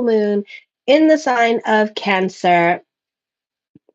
moon in the sign of Cancer.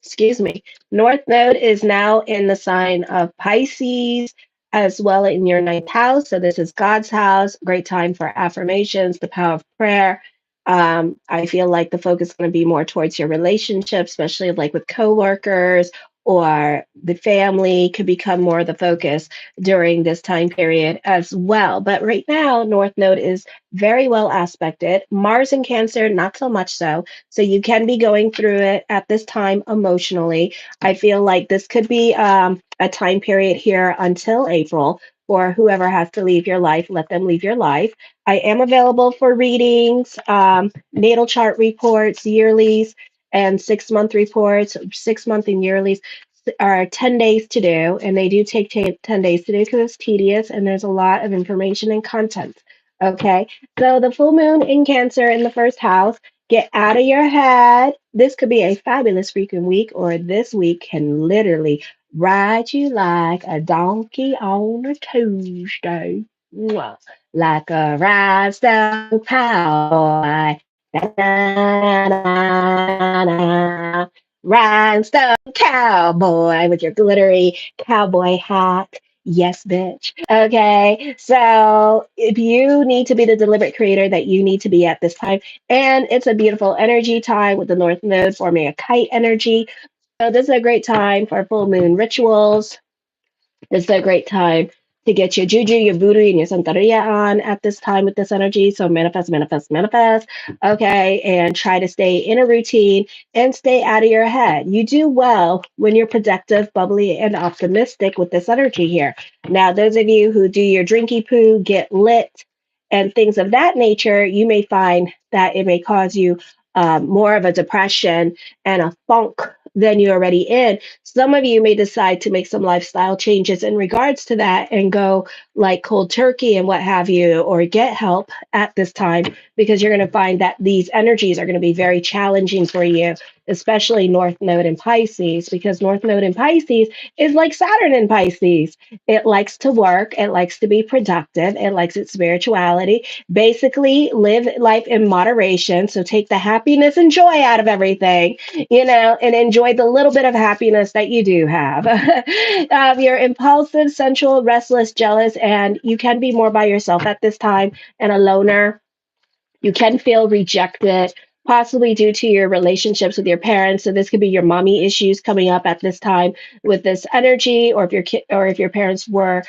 Excuse me. North Node is now in the sign of Pisces as well in your ninth house. So this is God's house. Great time for affirmations, the power of prayer. I feel like the focus is going to be more towards your relationship, especially like with coworkers or the family could become more of the focus during this time period as well. But right now, North Node is very well aspected. Mars in Cancer, not so much so. So you can be going through it at this time emotionally. I feel like this could be a time period here until April for whoever has to leave your life, let them leave your life. I am available for readings, natal chart reports, yearlies, and 6 month reports. 6 month and yearlies are 10 days to do, and they do take 10 days to do because it's tedious and there's a lot of information and content. Okay, so the full moon in Cancer in the first house. Get out of your head. This could be a fabulous freaking week, or this week can literally ride you like a donkey on a Tuesday. Mwah. Like a rhinestone cowboy. Na-na-na-na-na. Rhinestone cowboy with your glittery cowboy hat. Yes, bitch. Okay. So if you need to be the deliberate creator that you need to be at this time, and it's a beautiful energy time with the North Node forming a kite energy. So this is a great time for full moon rituals. This is a great time to get your juju, your voodoo, and your santeria on at this time with this energy. So manifest, manifest, manifest. Okay. And try to stay in a routine and stay out of your head. You do well when you're productive, bubbly, and optimistic with this energy here. Now, those of you who do your drinky poo, get lit, and things of that nature, you may find that it may cause you more of a depression and a funk than you're already in. Some of you may decide to make some lifestyle changes in regards to that and go like cold turkey and what have you, or get help at this time because you're going to find that these energies are going to be very challenging for you, especially North Node in Pisces, because North Node in Pisces is like Saturn in Pisces. It likes to work, it likes to be productive, it likes its spirituality. Basically, live life in moderation. So take the happiness and joy out of everything, and enjoy the little bit of happiness that you do have. You're impulsive, sensual, restless, jealous, and you can be more by yourself at this time and a loner. You can feel rejected, possibly due to your relationships with your parents. So this could be your mommy issues coming up at this time with this energy, or if your kid or if your parents were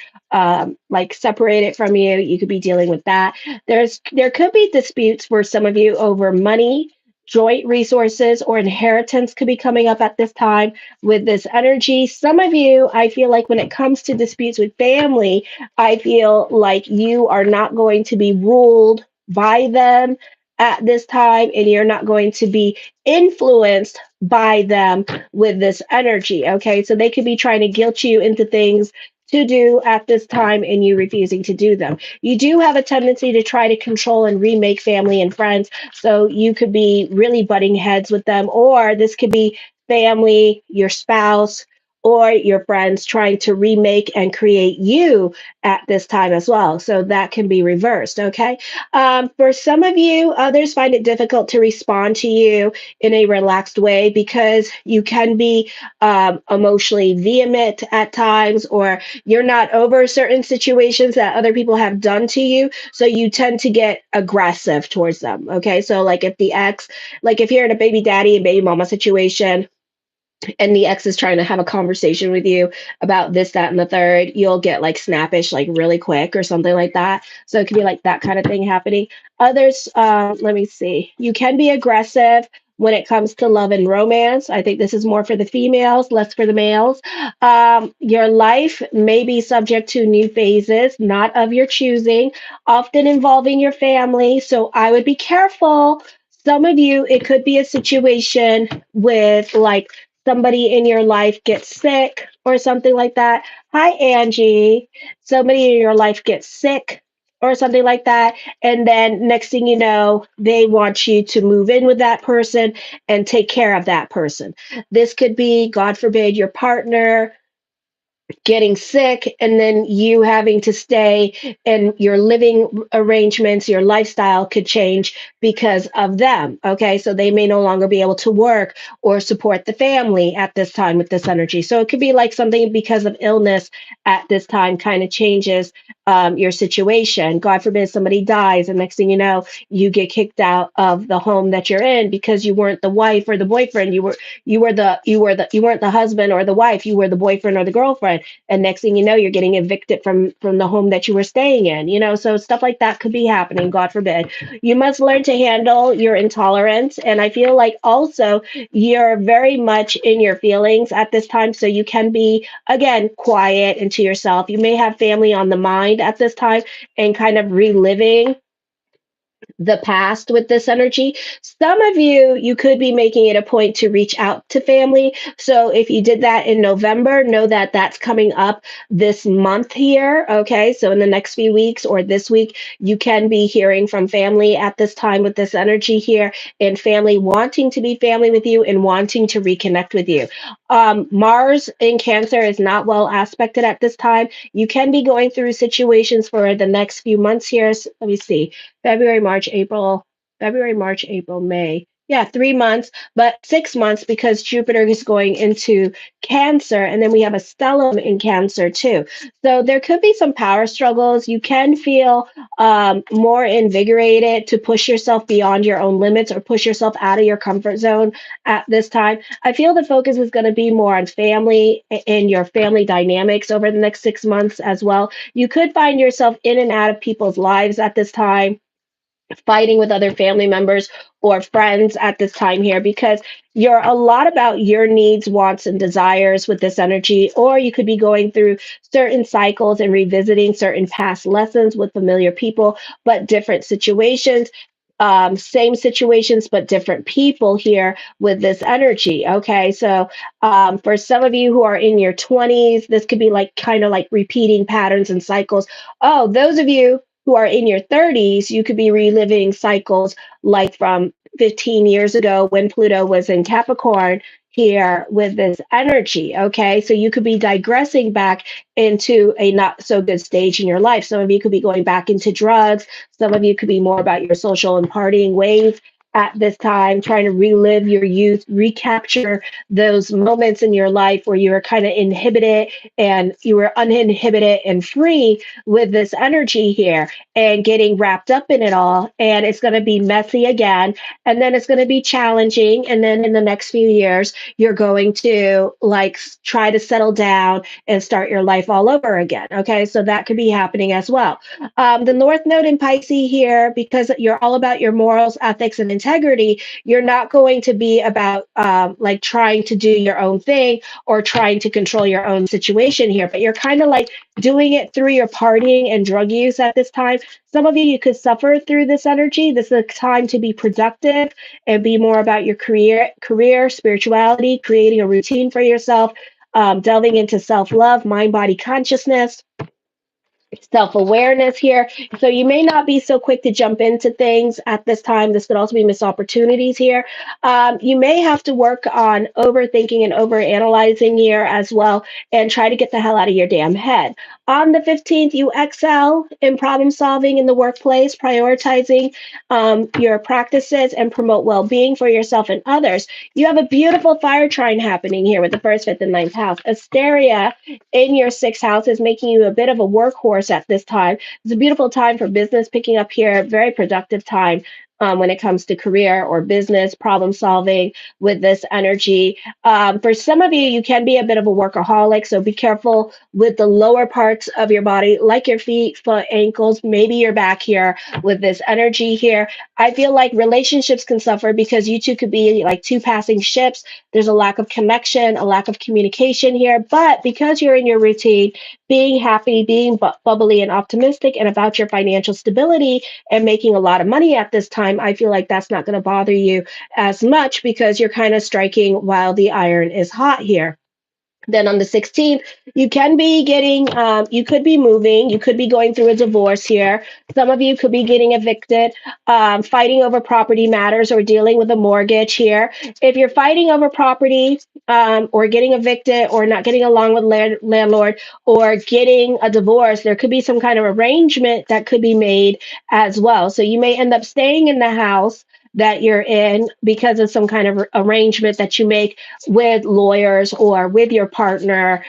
like separated from you, you could be dealing with that. There could be disputes for some of you over money. Joint resources or inheritance could be coming up at this time with this energy. Some of you, I feel like when it comes to disputes with family, I feel like you are not going to be ruled by them at this time, and you're not going to be influenced by them with this energy. Okay, so they could be trying to guilt you into things to do at this time and you refusing to do them. You do have a tendency to try to control and remake family and friends, so you could be really butting heads with them, or this could be family, your spouse, or your friends trying to remake and create you at this time as well. So that can be reversed. Okay. For some of you, others find it difficult to respond to you in a relaxed way because you can be emotionally vehement at times, or you're not over certain situations that other people have done to you. So you tend to get aggressive towards them. Okay. So, like if the ex, like if you're in a baby daddy and baby mama situation, and the ex is trying to have a conversation with you about this, that, and the third, you'll get like snappish, like really quick or something like that. So it could be like that kind of thing happening. Others, let me see, you can be aggressive when it comes to love and romance. I think this is more for the females, less for the males. Your life may be subject to new phases, not of your choosing, often involving your family. So I would be careful. Some of you, it could be a situation with like somebody in your life gets sick or something like that. Hi, Angie. Somebody in your life gets sick or something like that. And then next thing you know, they want you to move in with that person and take care of that person. This could be, God forbid, your partner getting sick, and then you having to stay, and your living arrangements, your lifestyle could change because of them. Okay, so they may no longer be able to work or support the family at this time with this energy. So it could be like something because of illness at this time kind of changes your situation. God forbid somebody dies, and next thing you know, you get kicked out of the home that you're in because you weren't the wife or the boyfriend. You weren't the husband or the wife. You were the boyfriend or the girlfriend, and next thing you know, you're getting evicted from the home that you were staying in. So stuff like that could be happening, God forbid. You must learn to handle your intolerance, and I feel like also you're very much in your feelings at this time, so you can be, again, quiet and to yourself. You may have family on the mind at this time and kind of reliving the past with this energy. Some of you could be making it a point to reach out to family. So if you did that in November, know that that's coming up this month here. Okay. So in the next few weeks or this week, you can be hearing from family at this time with this energy here, and family wanting to be family with you and wanting to reconnect with you. Mars in Cancer is not well aspected at this time. You can be going through situations for the next few months here. So let me see. February, March, April, February, March, April, May. Yeah, 3 months, but 6 months because Jupiter is going into Cancer, and then we have a stellium in Cancer too. So there could be some power struggles. You can feel more invigorated to push yourself beyond your own limits or push yourself out of your comfort zone at this time. I feel the focus is going to be more on family and your family dynamics over the next 6 months as well. You could find yourself in and out of people's lives at this time, fighting with other family members or friends at this time here, because you're a lot about your needs, wants, and desires with this energy. Or you could be going through certain cycles and revisiting certain past lessons with familiar people, but different situations. Same situations, but different people here with this energy. Okay, so for some of you who are in your 20s, this could be like kind of like repeating patterns and cycles. Oh, those of you who are in your 30s, you could be reliving cycles like from 15 years ago when Pluto was in Capricorn here with this energy. Okay, so you could be digressing back into a not so good stage in your life. Some of you could be going back into drugs. Some of you could be more about your social and partying ways at this time, trying to relive your youth, recapture those moments in your life where you were kind of inhibited and you were uninhibited and free with this energy here, and getting wrapped up in it all. And it's going to be messy again. And then it's going to be challenging. And then in the next few years, you're going to like try to settle down and start your life all over again. Okay. So that could be happening as well. The North Node in Pisces here, because you're all about your morals, ethics, and integrity, you're not going to be about like trying to do your own thing or trying to control your own situation here, but you're kind of like doing it through your partying and drug use at this time. Some of you could suffer through this energy. This is a time to be productive and be more about your career, spirituality, creating a routine for yourself, delving into self-love, mind-body consciousness, self-awareness here. So you may not be so quick to jump into things at this time. This could also be missed opportunities here. You may have to work on overthinking and overanalyzing here as well, and try to get the hell out of your damn head. On the 15th, you excel in problem solving in the workplace, prioritizing your practices, and promote well-being for yourself and others. You have a beautiful fire trine happening here with the first, fifth, and ninth house. Asteria in your sixth house is making you a bit of a workhorse at this time. It's a beautiful time for business picking up here, very productive time. When it comes to career or business problem solving with this energy. For some of you, you can be a bit of a workaholic, so be careful with the lower parts of your body, like your feet, foot, ankles, maybe your back here with this energy here. I feel like relationships can suffer because you two could be like two passing ships. There's a lack of connection, a lack of communication here, but because you're in your routine, being happy, being bubbly and optimistic, and about your financial stability and making a lot of money at this time, I feel like that's not going to bother you as much because you're kind of striking while the iron is hot here. Then on the 16th, you can be getting, you could be moving, you could be going through a divorce here. Some of you could be getting evicted, fighting over property matters or dealing with a mortgage here. If you're fighting over property, or getting evicted or not getting along with landlord or getting a divorce, there could be some kind of arrangement that could be made as well. So you may end up staying in the house that you're in because of some kind of arrangement that you make with lawyers or with your partner,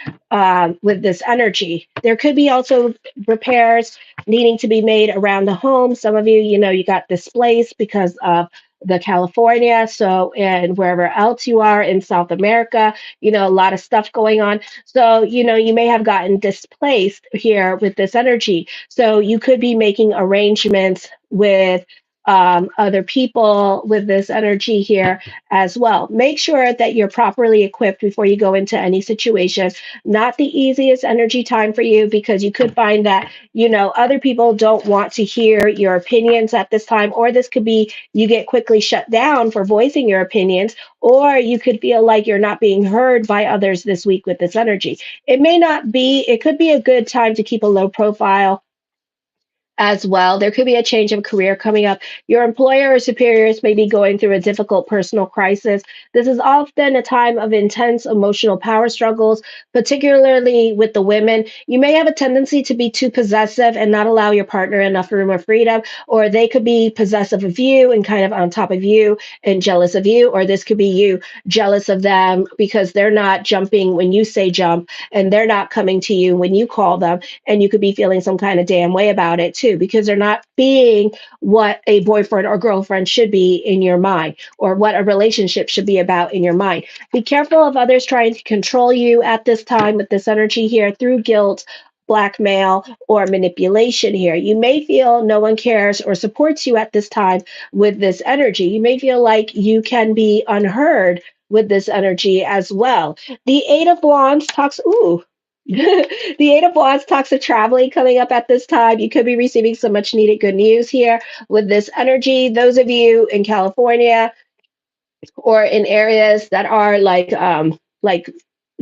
with this energy. There could be also repairs needing to be made around the home. Some of you, you got displaced because of the California. So, and wherever else you are in South America, a lot of stuff going on. So, you may have gotten displaced here with this energy. So, you could be making arrangements with other people with this energy here as well. Make sure that you're properly equipped before you go into any situation. Not the easiest energy time for you because you could find that, other people don't want to hear your opinions at this time, or this could be you get quickly shut down for voicing your opinions, or you could feel like you're not being heard by others this week with this energy. It may not be, it could be a good time to keep a low profile as well. There could be a change of career coming up. Your employer or superiors may be going through a difficult personal crisis. This is often a time of intense emotional power struggles, particularly with the women. You may have a tendency to be too possessive and not allow your partner enough room or freedom, or they could be possessive of you and kind of on top of you and jealous of you, or this could be you jealous of them because they're not jumping when you say jump and they're not coming to you when you call them, and you could be feeling some kind of damn way about it too because they're not being what a boyfriend or girlfriend should be in your mind, or what a relationship should be about in your mind. Be careful of others trying to control you at this time with this energy here through guilt, blackmail, or manipulation here. You may feel no one cares or supports you at this time with this energy. You may feel like you can be unheard with this energy as well. The Eight of Wands talks, ooh, the Eight of Wands talks of traveling coming up at this time. You could be receiving some much needed good news here with this energy. Those of you in California or in areas that are like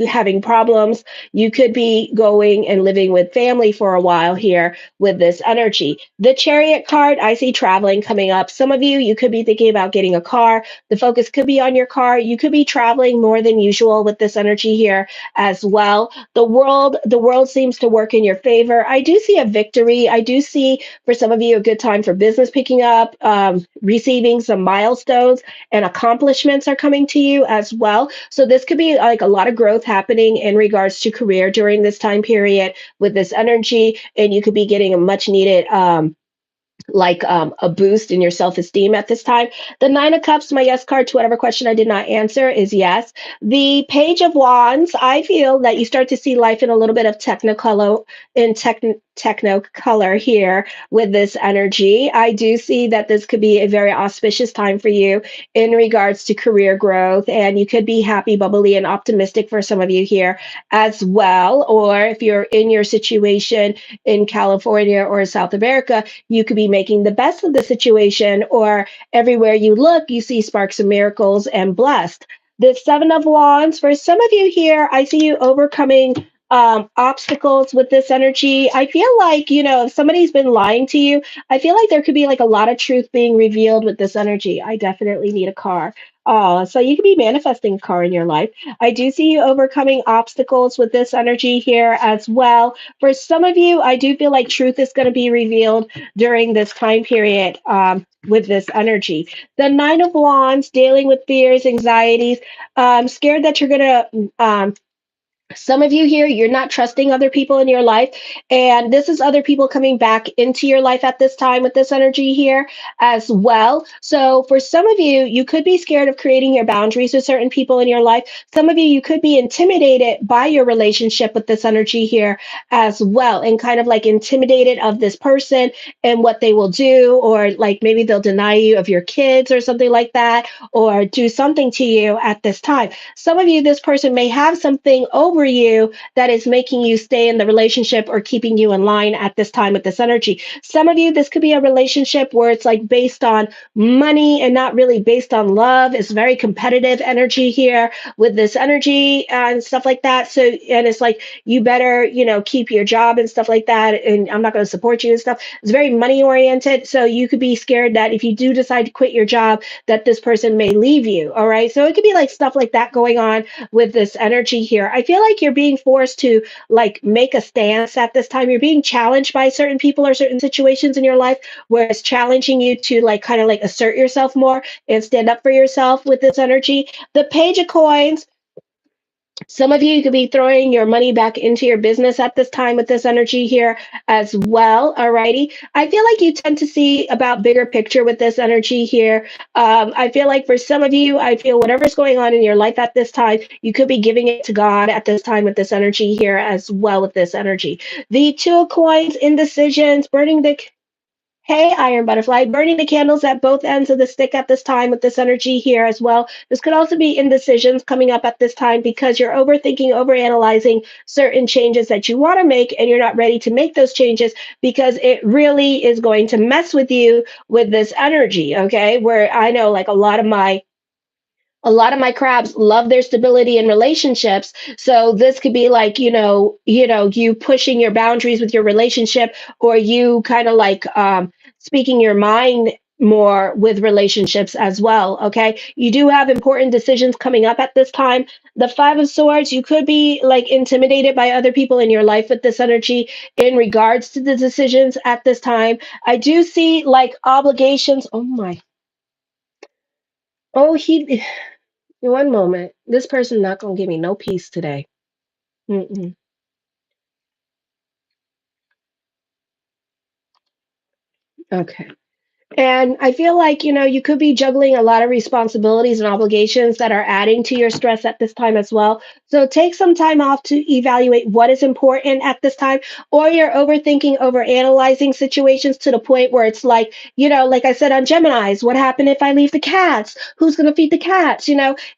having problems, you could be going and living with family for a while here with this energy. The Chariot card, I see traveling coming up. Some of you could be thinking about getting a car. The focus could be on your car. You could be traveling more than usual with this energy here as well. The world seems to work in your favor. I do see a victory. I do see for some of you a good time for business picking up, receiving some milestones and accomplishments are coming to you as well. So this could be like a lot of growth happening in regards to career during this time period with this energy, and you could be getting a much needed a boost in your self-esteem at this time. The Nine of Cups, my yes card to whatever question I did not answer is yes. The Page of Wands, I feel that you start to see life in a little bit of technicolor, techno color here with this energy. I do see that this could be a very auspicious time for you in regards to career growth, and you could be happy, bubbly, and optimistic for some of you here as well. Or if you're in your situation in California or South America, you could be making the best of the situation, or everywhere you look, you see sparks of miracles and blessed. The Seven of Wands, for some of you here, I see you overcoming obstacles with this energy. I feel like, if somebody's been lying to you, I feel like there could be like a lot of truth being revealed with this energy. I definitely need a car. So you could be manifesting a car in your life. I do see you overcoming obstacles with this energy here as well. For some of you, I do feel like truth is going to be revealed during this time period with this energy. The Nine of Wands, dealing with fears, anxieties, scared that you're going to some of you here, you're not trusting other people in your life. And this is other people coming back into your life at this time with this energy here as well. So for some of you, you could be scared of creating your boundaries with certain people in your life. Some of you could be intimidated by your relationship with this energy here as well, and kind of like intimidated of this person and what they will do, or like maybe they'll deny you of your kids or something like that, or do something to you at this time. Some of you, this person may have something over over you that is making you stay in the relationship or keeping you in line at this time with this energy. Some of you, this could be a relationship where it's like based on money and not really based on love. It's very competitive energy here with this energy and stuff like that. So, and it's like, you better, keep your job and stuff like that. And I'm not going to support you and stuff. It's very money oriented. So you could be scared that if you do decide to quit your job, that this person may leave you. All right. So it could be like stuff like that going on with this energy here. I feel like you're being forced to like make a stance at this time. You're being challenged by certain people or certain situations in your life where it's challenging you to like kind of like assert yourself more and stand up for yourself with this energy. The Page of Coins, some of you could be throwing your money back into your business at this time with this energy here as well. Alrighty. I feel like you tend to see about bigger picture with this energy here. I feel like for some of you, I feel whatever's going on in your life at this time, you could be giving it to God at this time with this energy here as well with this energy. The Two of Coins, indecisions, burning the Hey, Iron Butterfly, burning the candles at both ends of the stick at this time with this energy here as well. This could also be indecisions coming up at this time because you're overthinking, overanalyzing certain changes that you want to make, and you're not ready to make those changes because it really is going to mess with you with this energy. Okay. Where I know like a lot of my crabs love their stability in relationships, so this could be like you pushing your boundaries with your relationship, or you kind of like speaking your mind more with relationships as well. Okay, you do have important decisions coming up at this time. The Five of Swords, you could be like intimidated by other people in your life with this energy in regards to the decisions at this time. I do see like obligations. Oh my. Oh, he one moment. This person not gonna give me no peace today. Mm-mm. Okay. And I feel like, you could be juggling a lot of responsibilities and obligations that are adding to your stress at this time as well. So take some time off to evaluate what is important at this time, or you're overthinking, overanalyzing situations to the point where it's like, like I said on Gemini's, what happened if I leave the cats? Who's going to feed the cats?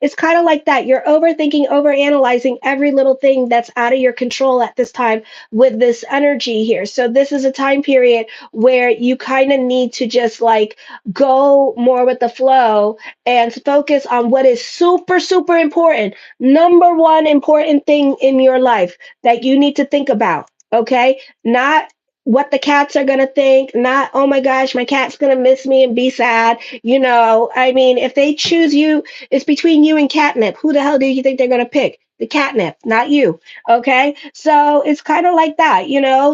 It's kind of like that. You're overthinking, overanalyzing every little thing that's out of your control at this time with this energy here. So this is a time period where you kind of need to just like go more with the flow and focus on what is super, super important. Number one important thing in your life that you need to think about. Okay. Not what the cats are going to think, not, oh my gosh, my cat's going to miss me and be sad. I mean, if they choose you, it's between you and catnip. Who the hell do you think they're going to pick? The catnip, not you. Okay. So it's kind of like that.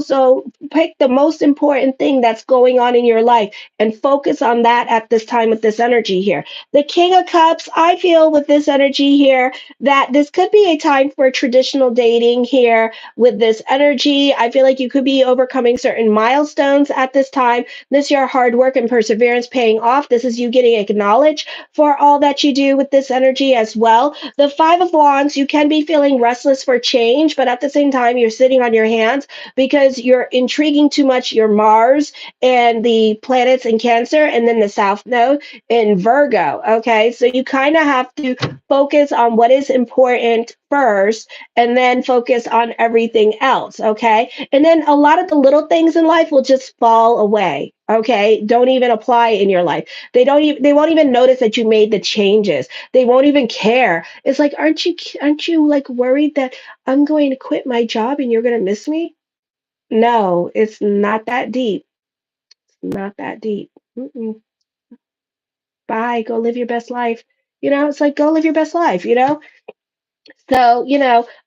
So pick the most important thing that's going on in your life and focus on that at this time with this energy here. The King of Cups, I feel with this energy here that this could be a time for traditional dating here with this energy. I feel like you could be overcoming certain milestones at this time. This your hard work and perseverance paying off. This is you getting acknowledged for all that you do with this energy as well. The Five of Wands, you can be feeling restless for change, but at the same time, you're sitting on your hands because you're intriguing too much your Mars and the planets in Cancer, and then the South Node in Virgo. Okay, so you kind of have to focus on what is important first and then focus on everything else. Okay, and then a lot of the little things in life will just fall away. Okay, don't even apply in your life. They won't even notice that you made the changes. They won't even care. It's like, aren't you like worried that I'm going to quit my job and you're going to miss me? No, it's not that deep. Not that deep. Mm-mm. Bye. Go live your best life. It's like, go live your best life. So,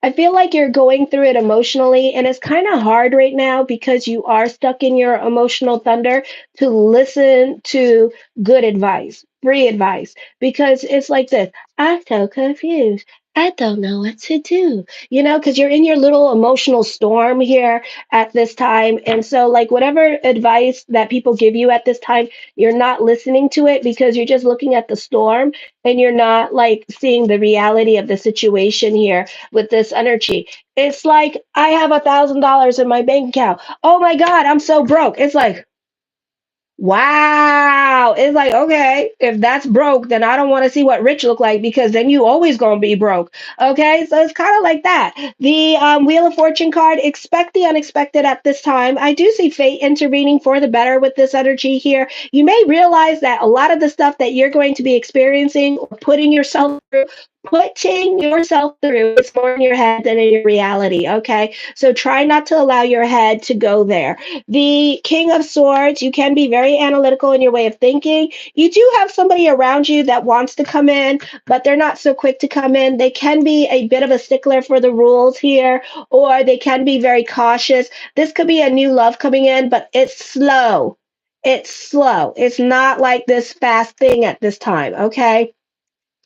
I feel like you're going through it emotionally, and it's kind of hard right now because you are stuck in your emotional thunder to listen to good advice, free advice, because it's like this. I'm so confused. I don't know what to do, because you're in your little emotional storm here at this time. And so, like, whatever advice that people give you at this time, you're not listening to it because you're just looking at the storm and you're not like seeing the reality of the situation here with this energy. It's like, I have $1,000 in my bank account. Oh my God, I'm so broke. It's like, Wow. It's like, okay, if that's broke, then I don't want to see what rich look like because then you always gonna be broke. Okay, so it's kind of like that. The Wheel of Fortune card, expect the unexpected at this time. I do see fate intervening for the better with this energy here. You may realize that a lot of the stuff that you're going to be experiencing or putting yourself through is more in your head than in your reality. Okay, so try not to allow your head to go there. The King of Swords, you can be very analytical in your way of thinking. You do have somebody around you that wants to come in, but they're not so quick to come in. They can be a bit of a stickler for the rules here, or they can be very cautious. This could be a new love coming in, but it's slow. It's slow. It's not like this fast thing at this time, okay?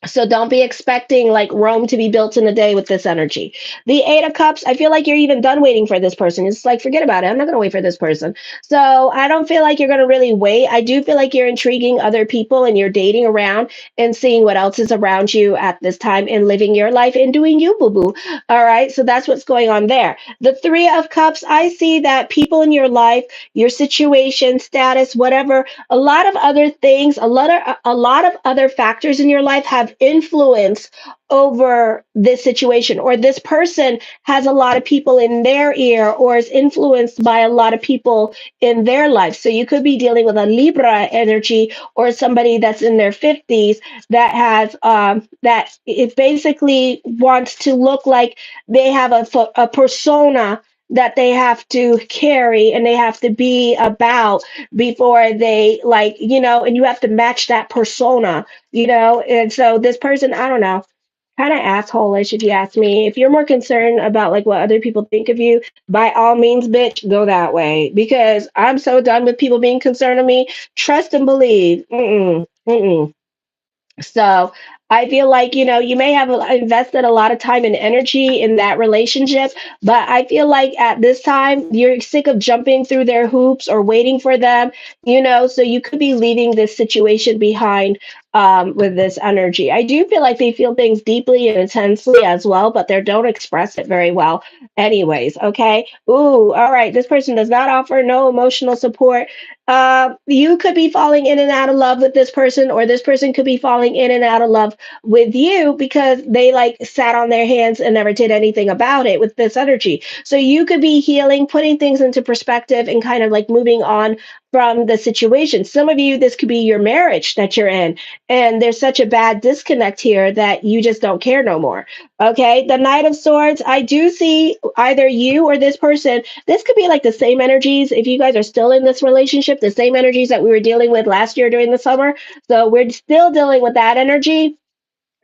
So don't be expecting like Rome to be built in a day with this energy. The Eight of Cups, I feel like you're even done waiting for this person. It's like, forget about it. I'm not going to wait for this person. So I don't feel like you're going to really wait. I do feel like you're intriguing other people and you're dating around and seeing what else is around you at this time and living your life and doing you, boo boo. All right. So that's what's going on there. The Three of Cups, I see that people in your life, your situation, status, whatever, a lot of other things, a lot of other factors in your life have influence over this situation, or this person has a lot of people in their ear or is influenced by a lot of people in their life. So you could be dealing with a Libra energy or somebody that's in their 50s that has that it basically wants to look like they have a persona that they have to carry and they have to be about before they, like, and you have to match that persona, and so this person, I don't know, kind of assholeish if you ask me. If you're more concerned about like what other people think of you, by all means, bitch, go that way, because I'm so done with people being concerned of me. Trust and believe. Mm-mm, mm-mm. So I feel like, you may have invested a lot of time and energy in that relationship, but I feel like at this time you're sick of jumping through their hoops or waiting for them, so you could be leaving this situation behind with this energy. I do feel like they feel things deeply and intensely as well, but they don't express it very well anyways. Okay. Ooh, all right. This person does not offer no emotional support. You could be falling in and out of love with this person, or this person could be falling in and out of love with you because they like sat on their hands and never did anything about it with this energy. So you could be healing, putting things into perspective, and kind of like moving on from the situation. Some of you, this could be your marriage that you're in, and there's such a bad disconnect here that you just don't care no more. Okay, the Knight of Swords, I do see either you or this person. This could be like the same energies if you guys are still in this relationship, the same energies that we were dealing with last year during the summer. So we're still dealing with that energy.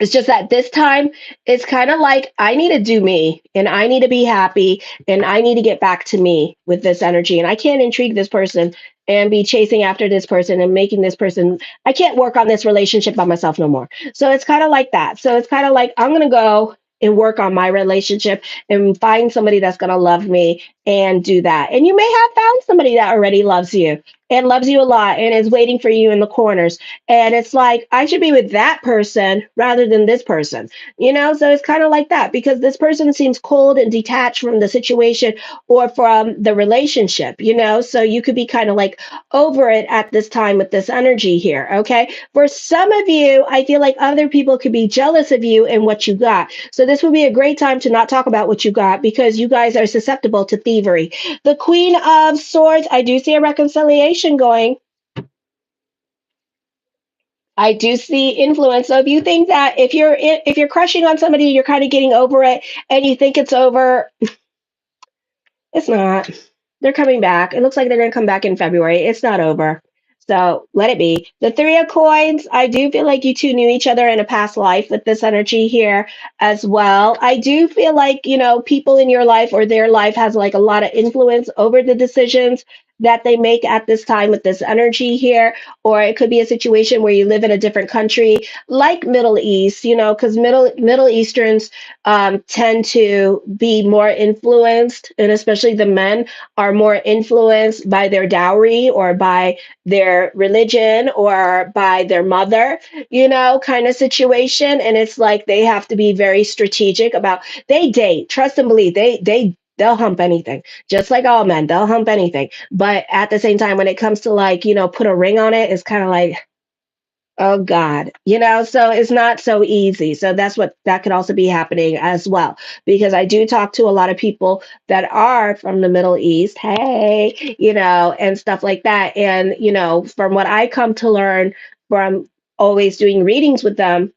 It's just that this time it's kind of like I need to do me and I need to be happy and I need to get back to me with this energy. And I can't intrigue this person and be chasing after this person and making this person, I can't work on this relationship by myself no more. So it's kind of like that. So it's kind of like I'm going to go and work on my relationship and find somebody that's going to love me and do that. And you may have found somebody that already loves you and loves you a lot and is waiting for you in the corners, and it's like, I should be with that person rather than this person, So it's kind of like that because this person seems cold and detached from the situation or from the relationship, So you could be kind of like over it at this time with this energy here. Okay. For some of you, I feel like other people could be jealous of you and what you got. So this would be a great time to not talk about what you got because you guys are susceptible to thievery. The Queen of Swords, I do see a reconciliation going. I do see influence. So if you think that if you're crushing on somebody, you're kind of getting over it, and you think it's over, it's not. They're coming back. It looks like they're going to come back in February. It's not over. So let it be. The Three of Coins, I do feel like you two knew each other in a past life with this energy here as well. I do feel like, people in your life or their life has like a lot of influence over the decisions that they make at this time with this energy here. Or it could be a situation where you live in a different country, like Middle East, because Middle Easterns tend to be more influenced, and especially the men are more influenced by their dowry or by their religion or by their mother, kind of situation. And it's like they have to be very strategic about, they date, trust and believe, they'll hump anything. Just like all men, they'll hump anything. But at the same time, when it comes to like, put a ring on it, it's kind of like, oh God, so it's not so easy. So that could also be happening as well. Because I do talk to a lot of people that are from the Middle East, hey, and stuff like that. And, from what I come to learn from always doing readings with them,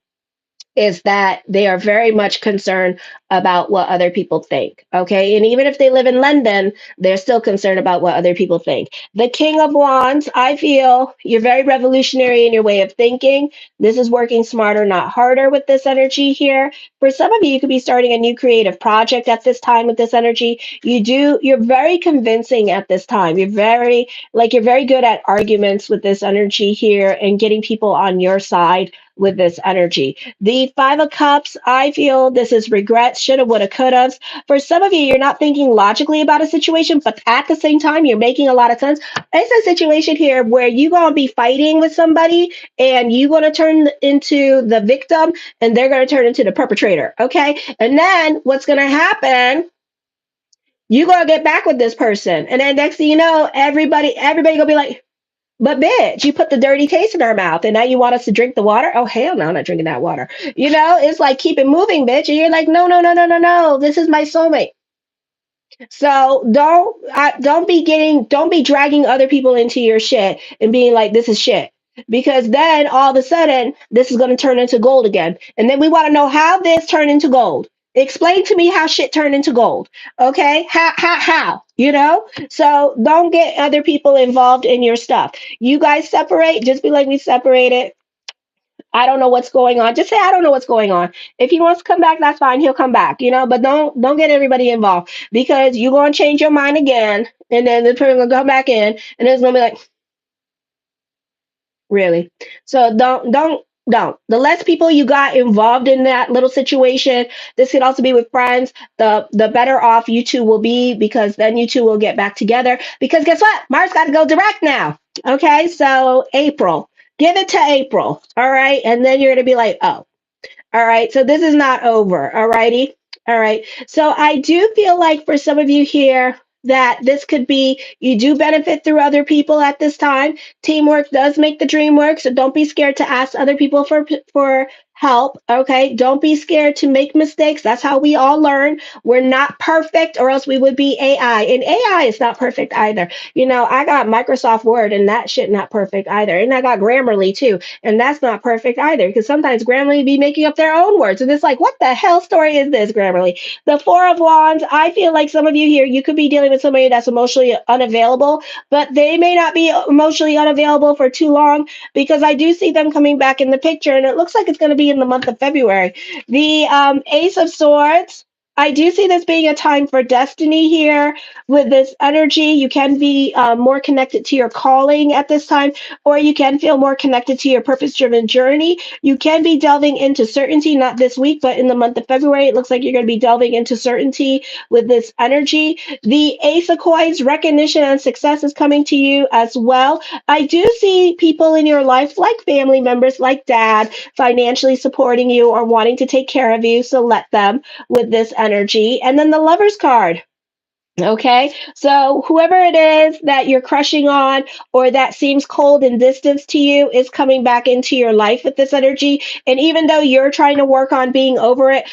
is that they are very much concerned about what other people think. Okay. And even if they live in London, they're still concerned about what other people think. The King of Wands, I feel you're very revolutionary in your way of thinking. This is working smarter, not harder with this energy here. For some of you could be starting a new creative project at this time with this energy. You're very convincing at this time. You're very good at arguments with this energy here and getting people on your side with this energy. The Five of Cups, I feel this is regrets, shoulda, woulda, coulda. For some of you, you're not thinking logically about a situation, but at the same time, you're making a lot of sense. It's a situation here where you're going to be fighting with somebody and you're going to turn into the victim and they're going to turn into the perpetrator. Okay. And then what's going to happen? You're going to get back with this person. And then next thing you know, everybody going to be like, but bitch, you put the dirty taste in our mouth and now you want us to drink the water? Oh, hell no, I'm not drinking that water. It's like, keep it moving, bitch. And you're like, no, no, no, no, no, no. This is my soulmate. So don't be dragging other people into your shit and being like, this is shit. Because then all of a sudden, this is going to turn into gold again. And then we want to know how this turned into gold. Explain to me how shit turned into gold. Okay. How, So don't get other people involved in your stuff. You guys separate, just be like, we separated. I don't know what's going on. Just say I don't know what's going on. If he wants to come back, that's fine. He'll come back, but don't get everybody involved because you're gonna change your mind again, and then the person gonna come back in, and it's gonna be like, really? So don't. The less people you got involved in that little situation, this could also be with friends, the better off you two will be because then you two will get back together. Because guess what? Mars got to go direct now. Okay, so April. Give it to April. All right. And then you're going to be like, oh, all right. So this is not over. All righty. All right. So I do feel like for some of you here that this could be, you do benefit through other people at this time. Teamwork does make the dream work. So don't be scared to ask other people for help. Okay. Don't be scared to make mistakes. That's how we all learn. We're not perfect or else we would be AI. And AI is not perfect either. I got Microsoft Word and that shit not perfect either. And I got Grammarly too. And that's not perfect either because sometimes Grammarly be making up their own words. And it's like, what the hell story is this, Grammarly? The Four of Wands, I feel like some of you here, you could be dealing with somebody that's emotionally unavailable, but they may not be emotionally unavailable for too long because I do see them coming back in the picture. And it looks like it's going to be in the month of February. The Ace of Swords, I do see this being a time for destiny here with this energy. You can be more connected to your calling at this time, or you can feel more connected to your purpose-driven journey. You can be delving into certainty, not this week, but in the month of February, it looks like you're going to be delving into certainty with this energy. The Ace of Coins, recognition and success is coming to you as well. I do see people in your life, like family members, like dad, financially supporting you or wanting to take care of you, so let them with this energy. And then the Lover's card. Okay, so whoever it is that you're crushing on or that seems cold and distant to you is coming back into your life with this energy. And even though you're trying to work on being over it,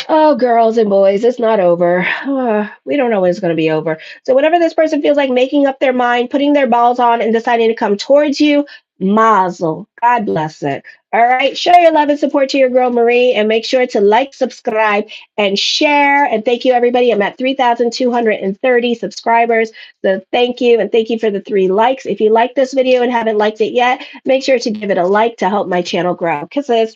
oh, girls and boys, it's not over. We don't know when it's going to be over. So whenever this person feels like making up their mind, putting their balls on and deciding to come towards you, mazel. God bless it. All right. Show your love and support to your girl, Marie, and make sure to like, subscribe, and share. And thank you, everybody. I'm at 3,230 subscribers. So thank you. And thank you for the 3 likes. If you like this video and haven't liked it yet, make sure to give it a like to help my channel grow. Kisses.